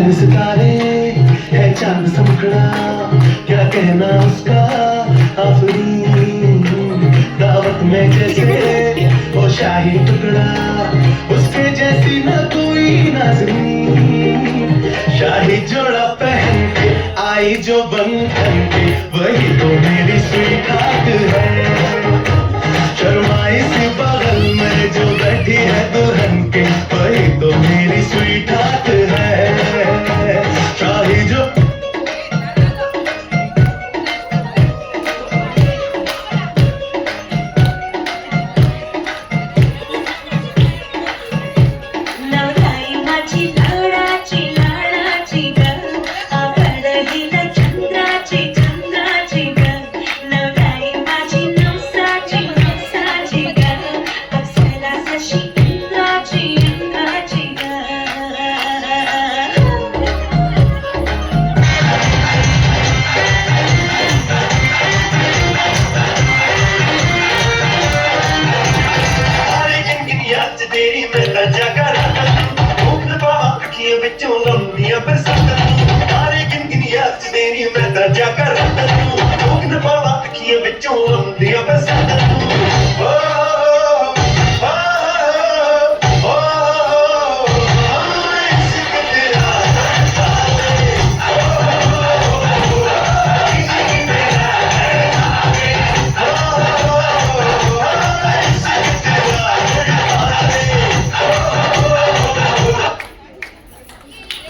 चंद सितारे है चांद सा मुखड़ा, क्या कहना उसका आफरी। दावत में जैसे वो शाही टुकड़ा, उसके जैसी न कोई नाज़रीन। शाही जोड़ा पहन के आई जो बंधन के, वही तो मेरी स्वीट हार्ट है। शर्माई सी बगल में जो बैठी है दुल्हन के, वही तो मेरी स्वीट हार्ट है। शाही जो तेरी मैं लज्जा कर अखियों बिचों लंबियां बरसात, सारे गिनगिनिया तेरी मैं लज्जा कर अखियों बिचों लंबियां बरसात।